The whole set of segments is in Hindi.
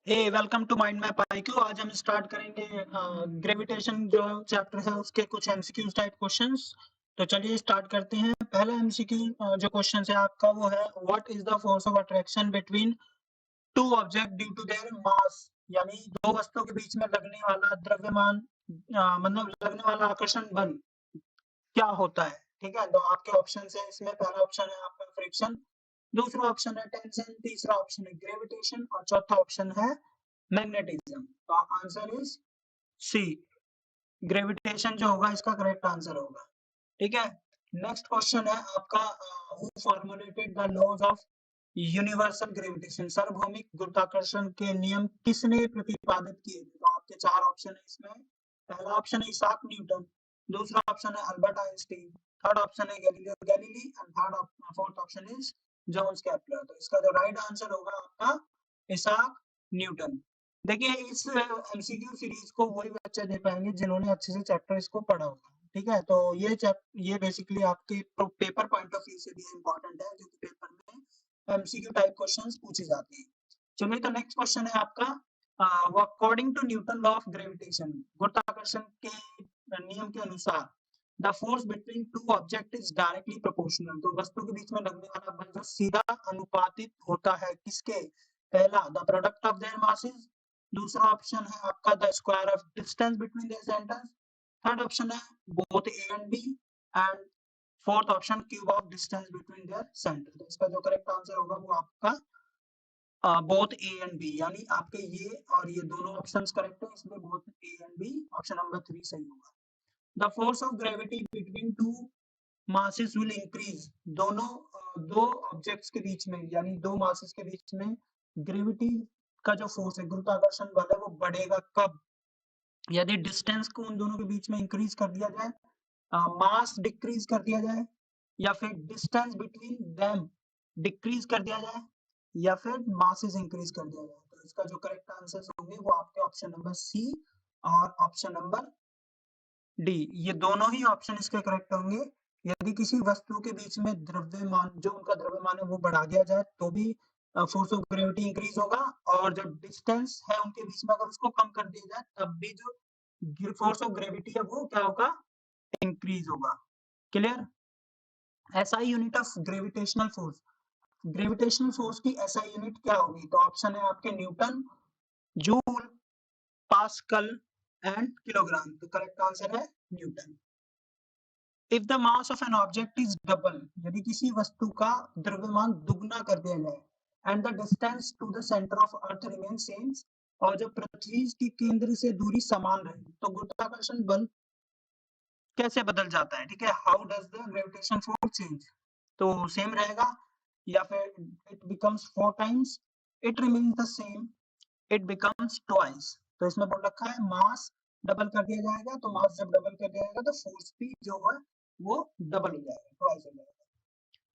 Hey welcome to Mind Map IQ. आज हम स्टार्ट करेंगे ग्रेविटेशन जो चैप्टर है उसके कुछ एमसीक्यू टाइप क्वेश्चंस। तो चलिए स्टार्ट करते हैं। पहला एमसीक्यू जो क्वेश्चन है आपका वो है what is the force of attraction between two object due to their mass. यानी दो वस्तुओं के बीच में लगने वाला द्रव्यमान मतलब लगने वाला आकर्षण बल क्या होता है। ठीक है, तो आपके ऑप्शन है इसमें। पहला ऑप्शन है आपका फ्रिक्शन, दूसरा ऑप्शन है टेंशन, तीसरा ऑप्शन है ग्रेविटेशन और चौथा ऑप्शन है मैग्नेटिज्म। तो आंसर इज सी, ग्रेविटेशन जो होगा इसका करेक्ट आंसर होगा। ठीक है, नेक्स्ट क्वेश्चन है आपका who formulated the laws of universal gravitation. सार्वभौमिक गुरुत्वाकर्षण के नियम किसने प्रतिपादित किए थे। तो आपके चार ऑप्शन है इसमें। पहला ऑप्शन है इसाक न्यूटन, दूसरा ऑप्शन है अल्बर्ट आइंस्टीन, थर्ड ऑप्शन है Galileo Galilei and fourth option is Johannes Kepler. तो इसका जो राइट आंसर होगा आपका इसाक न्यूटन। देखिए इस एमसीक्यू सीरीज को वही बच्चे दे पाएंगे जिन्होंने अच्छे से चैप्टर इसको पढ़ा होगा। ठीक है, तो ये बेसिकली आपके पेपर पॉइंट ऑफ व्यू से भी इम्पोर्टेंट है क्योंकि पेपर में एमसीक्यू टाइप क्वेश्चंस पूछे जाते हैं। चलिए तो नेक्स्ट क्वेश्चन है आपका according to Newton law of gravitation, गुरुत्वाकर्षण के नियम के अनुसार the force between two object is directly proportional. तो वस्तु के बीच में लगने वाला बल जो सीधा अनुपातित होता है किसके। पहला the product of their masses, दूसरा ऑप्शन है आपका the square of distance between their centres, third option है both A and B and fourth option cube of distance between their centre. तो इसका जो करेक्ट आंसर होगा वो आपका बोथ ए एंड बी, यानी आपके ये और ये दोनों ऑप्शंस करेक्ट है, इसमें both A and B option number 3 सही होगा। The force of gravity between two masses will increase. दोनों दो ऑब्जेक्ट्स के बीच में यानी दो मासेस के बीच में ग्रेविटी का जो फोर्स है गुरुत्वाकर्षण बल है वो बढ़ेगा कब। यदि डिस्टेंस को उन दोनों के बीच में इंक्रीज कर दिया जाए, मास डिक्रीज कर दिया जाए, या फिर डिस्टेंस बिटवीन देम डिक्रीज कर दिया जाए, या फिर मासेस इंक्रीज कर दिया जाए। तो इसका जो करेक्ट आंसर होंगे वो आपके ऑप्शन नंबर सी और ऑप्शन नंबर डी, ये दोनों ही ऑप्शन इसके करेक्ट होंगे। यदि किसी वस्तु के बीच में द्रव्यमान जो उनका द्रव्यमान है वो बढ़ा दिया जाए तो भी फोर्स ऑफ ग्रेविटी इंक्रीज होगा, और जो डिस्टेंस है उनके बीच में अगर उसको कम कर दिया जाए तब भी जो फोर्स ऑफ ग्रेविटी है वो क्या होगा, इंक्रीज होगा। Clear. SI unit of gravitational force, gravitational force की एसआई यूनिट क्या होगी। तो ऑप्शन है आपके newton, joule, pascal and kilogram. तो करेक्ट आंसर है newton. If the mass of an object is double, यदि किसी वस्तु का द्रव्यमान दुगना कर दिया जाए and the distance to the centre of earth remain same, और जब पृथ्वी के केंद्र से दूरी समान रहे तो गुरुत्वाकर्षण बल कैसे बदल जाता है। ठीक है, how does the gravitation force change. तो सेम रहेगा, या फिर it becomes 4 times, it remains the same, it becomes twice. तो इसमें बोल रखा है मास डबल कर दिया जाएगा, तो मास जब डबल कर दिया जाएगा तो फोर्स भी जो है वो डबल हो जाएगा, ट्वाइस हो जाएगा।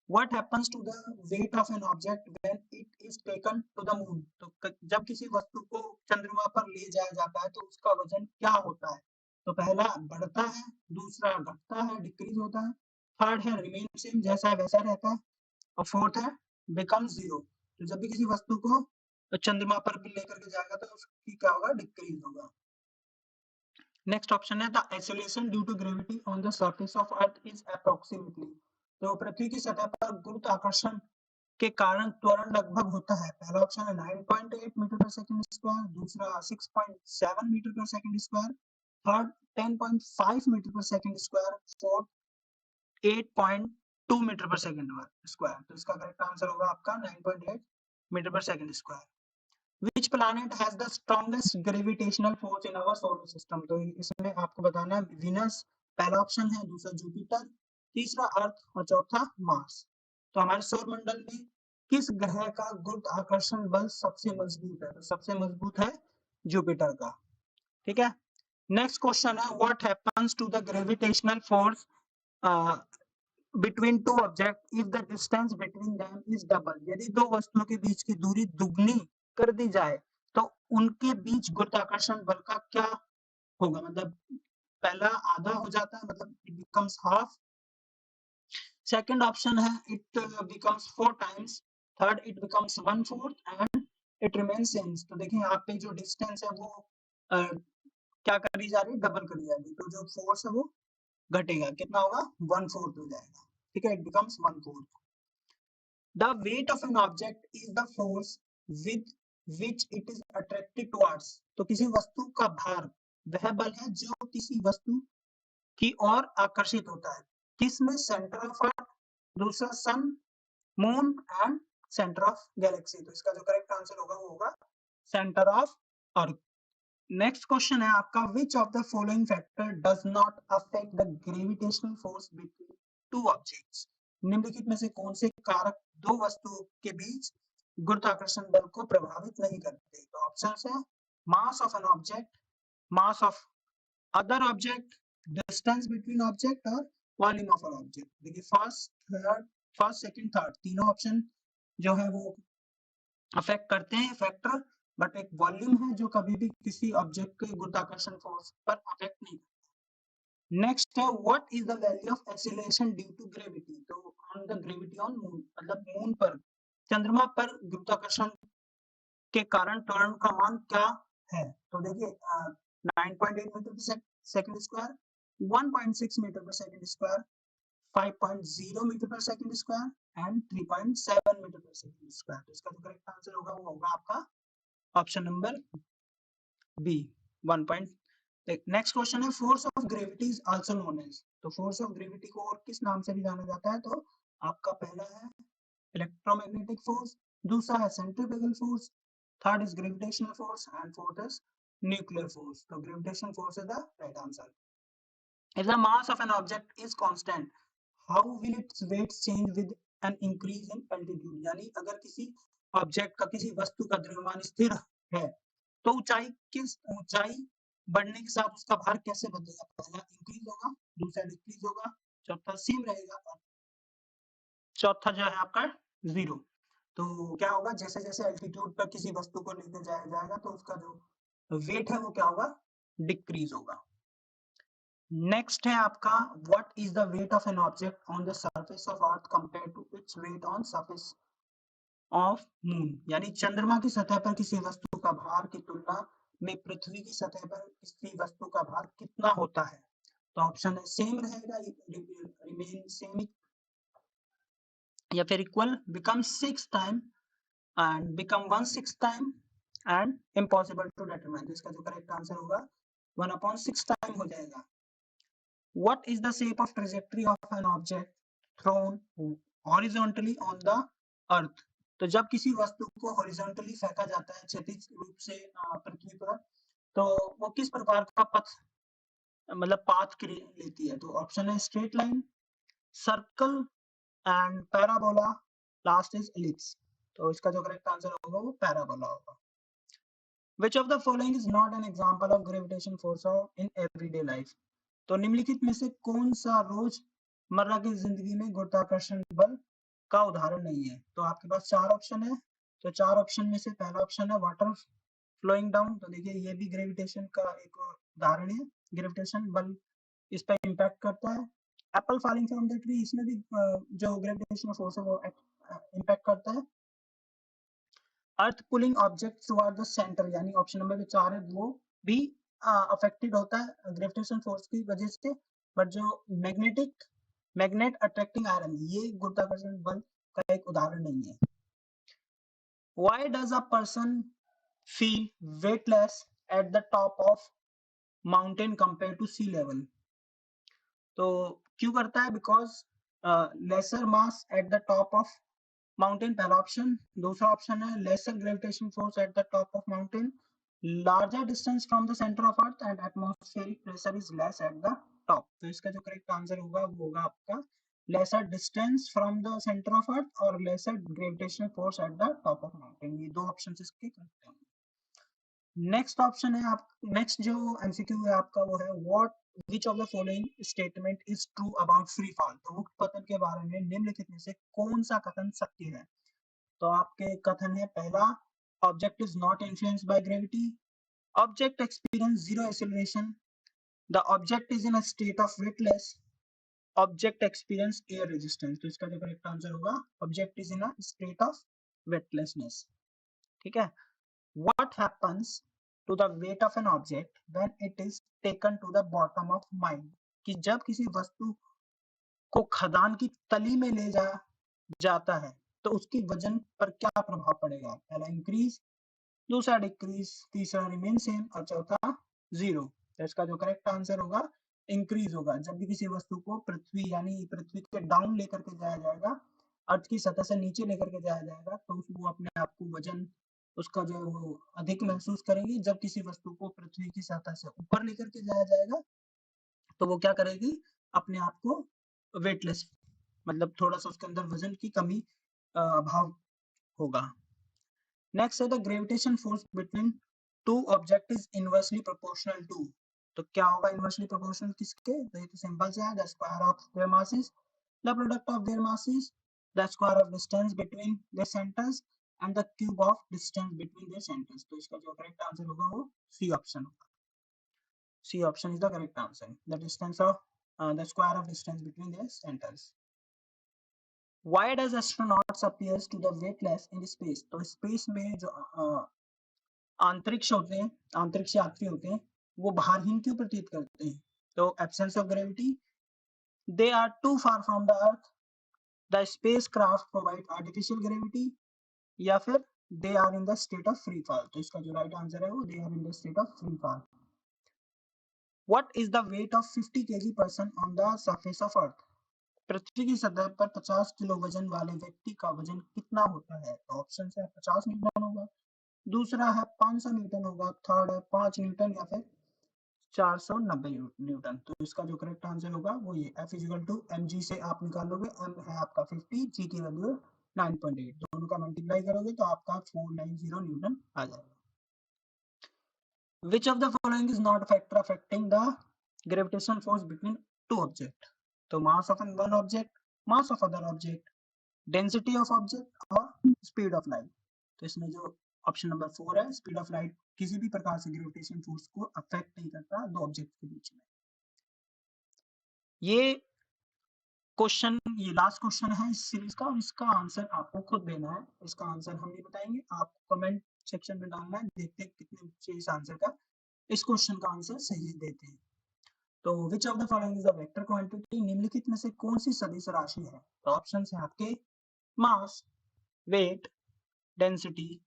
What happens to the weight of an object when it is taken to the moon? तो जब किसी वस्तु को चंद्रमा पर ले जाया जाता है तो उसका वजन क्या होता है। तो पहला बढ़ता है, दूसरा घटता है डिक्रीज होता है, थर्ड है रिमेन सेम जैसा है वैसा रहता है, और फोर्थ है बिकम जीरो। तो जब भी किसी वस्तु को चंद्रमा पर भी लेकर के जाएगा तो उसकी क्या होगा, डिक्रीज होगा। नेक्स्ट ऑप्शन है the acceleration due to gravity on the surface of earth is approximately. तो पृथ्वी की सतह पर गुरुत्वाकर्षण के कारण त्वरण लगभग होता है। पहला ऑप्शन है 9.8 मीटर पर सेकंड स्क्वायर, दूसरा 6.7 मीटर पर सेकंड स्क्वायर, थर्ड 10.5 मीटर पर सेकंड स्क्वायर, फोर्थ 8.2 मीटर पर सेकंड स्क्वायर। तो इसका करेक्ट आंसर होगा आपका 9.8 मीटर पर second square. Which planet has the strongest gravitational force in our solar system? तो इसमें आपको बताना है विनस पहला ऑप्शन है, दूसरा जुपिटर, तीसरा अर्थ और चौथा मार्स। तो हमारे सौर मंडल में किस ग्रह का गुरुत्वाकर्षण बल सबसे मजबूत है। तो सबसे मजबूत है जुपिटर का। ठीक है, नेक्स्ट क्वेश्चन है what happens to the gravitational force between two object if the distance between them is double. यदि दो वस्तुओं के बीच की दूरी दुगनी कर दी जाए तो उनके बीच गुरुत्वाकर्षण बल का क्या होगा। मतलब पहला आधा हो जाता है, मतलब it becomes half, second option है it becomes 4 times, third it becomes 1/4 and it remain same. तो देखिए यहाँ पे जो डिस्टेंस है वो क्या करी जा रही है, डबल करी जा रही है, तो जो फोर्स है वो घटेगा, कितना होगा, 1/4 हो जाएगा, ठीक है, it becomes 1/4। The weight of an object is the force with which it is attracted towards। तो किसी वस्तु का भार वह बल है जो किसी वस्तु की ओर आकर्षित होता है, किसमें, सेंटर ऑफ अर्थ, दूसरा sun, moon and centre of galaxy. तो इसका जो करेक्ट आंसर होगा वो होगा centre of earth. Next question है आपका, which of the following factor does not affect the gravitational force between two objects. निम्नलिखित में से कौन से कारक दो वस्तुओं के बीच गुरुत्वाकर्षण बल को प्रभावित नहीं करते। तो ऑप्शंस है मास of an object, mass of other object, distance between object और वॉल्यूम ऑफ एन ऑब्जेक्ट। देखिए फर्स्ट सेकंड थर्ड तीनों ऑप्शन जो है वो अफेक्ट करते हैं फैक्टर, बट एक वॉल्यूम है जो कभी भी किसी ऑब्जेक्ट के गुरुत्वाकर्षण फोर्स पर अफेक्ट नहीं करता। नेक्स्ट है what is the value of acceleration due to gravity. तो on the gravity on moon, मतलब मून पर, चंद्रमा पर गुरुत्वाकर्षण के कारण त्वरण का मान क्या है। तो देखिए 9.8 मीटर पर सेकंड स्क्वायर, 1.6 मीटर पर सेकंड स्क्वायर, 5.0 मीटर पर सेकंड स्क्वायर एंड 3.7 मीटर पर सेकंड स्क्वायर। तो इसका जो करेक्ट आंसर होगा वो होगा आपका option number B 1 point. Next question है force of gravity is also known as. तो फोर्स ऑफ ग्रेविटी को और किस नाम से भी जाना जाता है। तो आपका पहला है इलेक्ट्रोमैग्नेटिक फोर्स, दूसरा है centrifugal force, third is gravitational force and fourth is nuclear force. तो gravitational force is the right answer. If the mass of an object is constant, how will its weight change with an increase in altitude। यानी अगर किसी ऑब्जेक्ट का, किसी वस्तु का द्रव्यमान स्थिर है तो ऊंचाई बढ़ने के साथ उसका भार कैसे बदलेगा। पहला इंक्रीज होगा, दूसरा डिक्रीज होगा, चौथा सेम रहेगा और चौथा जो है आपका जीरो। तो क्या होगा, जैसे जैसे एल्टीट्यूड पर किसी वस्तु को लेकर जाया जाएगा तो उसका जो वेट है वो क्या होगा, डिक्रीज होगा। नेक्स्ट है आपका what is the weight of an object on the surface of earth compare to its weight on surface of moon. यानी चंद्रमा की सतह पर किसी वस्तु का भार की तुलना में पृथ्वी की सतह पर किसी वस्तु का भार कितना होता है। तो ऑप्शन है सेम रहेगा, रिमेन सेम, या फिर equal, become 6 time and become 1/6 time and impossible to determine. इसका जो करेक्ट आंसर होगा 1/6 टाइम हो जाएगा। What is the shape of trajectory of an object thrown horizontally on the earth। तो जब किसी वस्तु को हॉरिजॉन्टली फेंका जाता है, क्षैतिज रूप से पृथ्वी पर, तो वो किस प्रकार का पथ, मतलब पाथ लेती है। तो ऑप्शन है straight line, circle and parabola, last is ellipse. तो इसका जो करेक्ट आंसर होगा वो पैराबोला होगा। Which of the following is not an example of gravitation force in everyday life। तो निम्नलिखित में से कौन सा रोजमर्रा की जिंदगी में गुरुत्वाकर्षण बल का उदाहरण नहीं है। तो आपके पास चार ऑप्शन है, तो चार ऑप्शन में से पहला ऑप्शन है वाटर फ्लोइंग डाउन। तो देखिए ये भी ग्रेविटेशन का एक उदाहरण है, ग्रेविटेशन बल इस पर इम्पैक्ट करता है। Apple falling from the tree, इसमें भी जो ग्रेविटेशनल फोर्स है वो इम्पैक्ट करता है। Earth pulling object toward the centre, यानी ऑप्शन नंबर जो 4 है वो भी अफेक्टेड होता है ग्रेविटेशन फोर्स की वजह से, बट जो मैग्नेट अट्रैक्टिंग आयरन, ये गुरुत्वाकर्षण बल का एक उदाहरण नहीं है। Why does a person feel weightless at the top of mountain compare to sea level. तो क्यों करता है, because lesser mass at the top of mountain, पहला ऑप्शन। दूसरा ऑप्शन है lesser gravitation force at the top of mountain, larger distance from the centre of earth and atmospheric pressure is less at the top. तो इसका जो करेक्ट आंसर होगा वो होगा आपका lesser distance from the centre of earth और lesser gravitational force at the top of mountain, ये दो ऑप्शन इसके करेक्ट हैं। नेक्स्ट ऑप्शन है आप, नेक्स्ट जो एमसीक्यू है आपका वो है what which of the following statement is true about free fall। तो मुक्त पतन के बारे में निम्नलिखित में से कौन सा कथन सत्य है। तो आपके कथन है पहला, object is not influenced by gravity, object experience zero acceleration, the object is in a state of weightless, object experience air resistance. तो इसका जो करेक्ट आंसर होगा object is in a state of weightlessness. ठीक है, What happens to the weight of an object when it is taken to the bottom of mine? कि जब किसी वस्तु को खदान की तली में ले जाता है तो उसकी वजन पर क्या प्रभाव पड़ेगा? पहला इंक्रीज, दूसरा डिक्रीज, तीसरा रिमेन सेम और चौथा जीरो। तो इसका जो करेक्ट आंसर होगा इंक्रीज होगा। जब भी किसी वस्तु को पृथ्वी यानी पृथ्वी के डाउन लेकर के जाया जाएगा, अर्थ की सतह से नीचे लेकर के जाया जाएगा, तो वो अपने आप को वजन उसका जो वो अधिक महसूस करेंगी। जब किसी वस्तु को पृथ्वी की सतह से ऊपर लेकर के जाया जाएगा तो वो क्या करेगी, अपने आप को वेटलेस, मतलब थोड़ा सा उसके अंदर वजन की कमी अभाव होगा। नेक्स्ट है the gravitation force between two object is inversely proportional to. तो क्या होगा इनवर्सली प्रोपोर्शनल किसके? तो ये तो सिंपल से है, the square of their masses, the product of their masses, the square of distance between their centres and the cube of distance between their centres. तो इसका जो करेक्ट आंसर होगा वो सी ऑप्शन होगा। C option is the correct answer, the distance of the square of distance between their centers. Why does astronauts appears to the weightless in space? तो स्पेस में जो अंतरिक्ष होते हैं, अंतरिक्ष यात्री होते हैं, वो भारहीन क्यों प्रतीत करते हैं? तो absence of gravity, they are too far from the earth, the spacecraft provide artificial gravity, या फिर they are in the state of free fall. तो इसका जो राइट आंसर है वो they are in the state of free fall. What is the weight of 50 kg person on the surface of earth? पृथ्वी की सतह पर 50 किलो वजन वाले व्यक्ति का वजन कितना होता है? तो ऑप्शन है 50 न्यूटन होगा, दूसरा है 500 न्यूटन होगा, थर्ड है 5 न्यूटन या फिर 490 न्यूटन। तो इसका जो करेक्ट आंसर होगा वो ये F इक्वल टू mg से आप निकालोगे, m है आपका 50, g की वैल्यू 9.8, दोनों का मल्टीप्लाई करोगे तो आपका 490 न्यूटन आ जाएगा। Which of the following is not a factor affecting the gravitation force between two objects? तो mass of one object, mass of other object, density of object और speed of light। तो इसमें जो ऑप्शन नंबर 4 है, स्पीड ऑफ लाइट किसी भी प्रकार से ग्रेविटेशन फोर्स को अफेक्ट नहीं करता दो ऑब्जेक्ट के बीच में। ये क्वेश्चन, ये लास्ट क्वेश्चन है इस सीरीज का और इसका आंसर आपको खुद देना है। इसका आंसर हम नहीं बताएंगे, आप कमेंट सेक्शन में डालना है, देखते हैं कितने बच्चे इस आंसर का, इस क्वेश्चन का आंसर सही देते हैं। तो विच of the following is the vector quantity? निम्नलिखित में से कौन सी सदिश राशि है? तो ऑप्शंस हैं आपके मास, वेट, डेंसिटी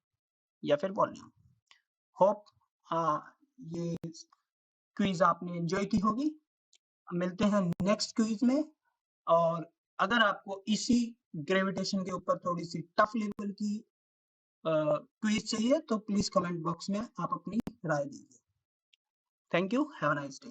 या फिर वॉल्यूम। होप ये क्विज आपने एंजॉय की होगी। मिलते हैं नेक्स्ट क्विज में, और अगर आपको इसी ग्रेविटेशन के ऊपर थोड़ी सी टफ लेवल की क्विज चाहिए तो प्लीज कमेंट बॉक्स में आप अपनी राय दीजिए। Thank you, have a nice day.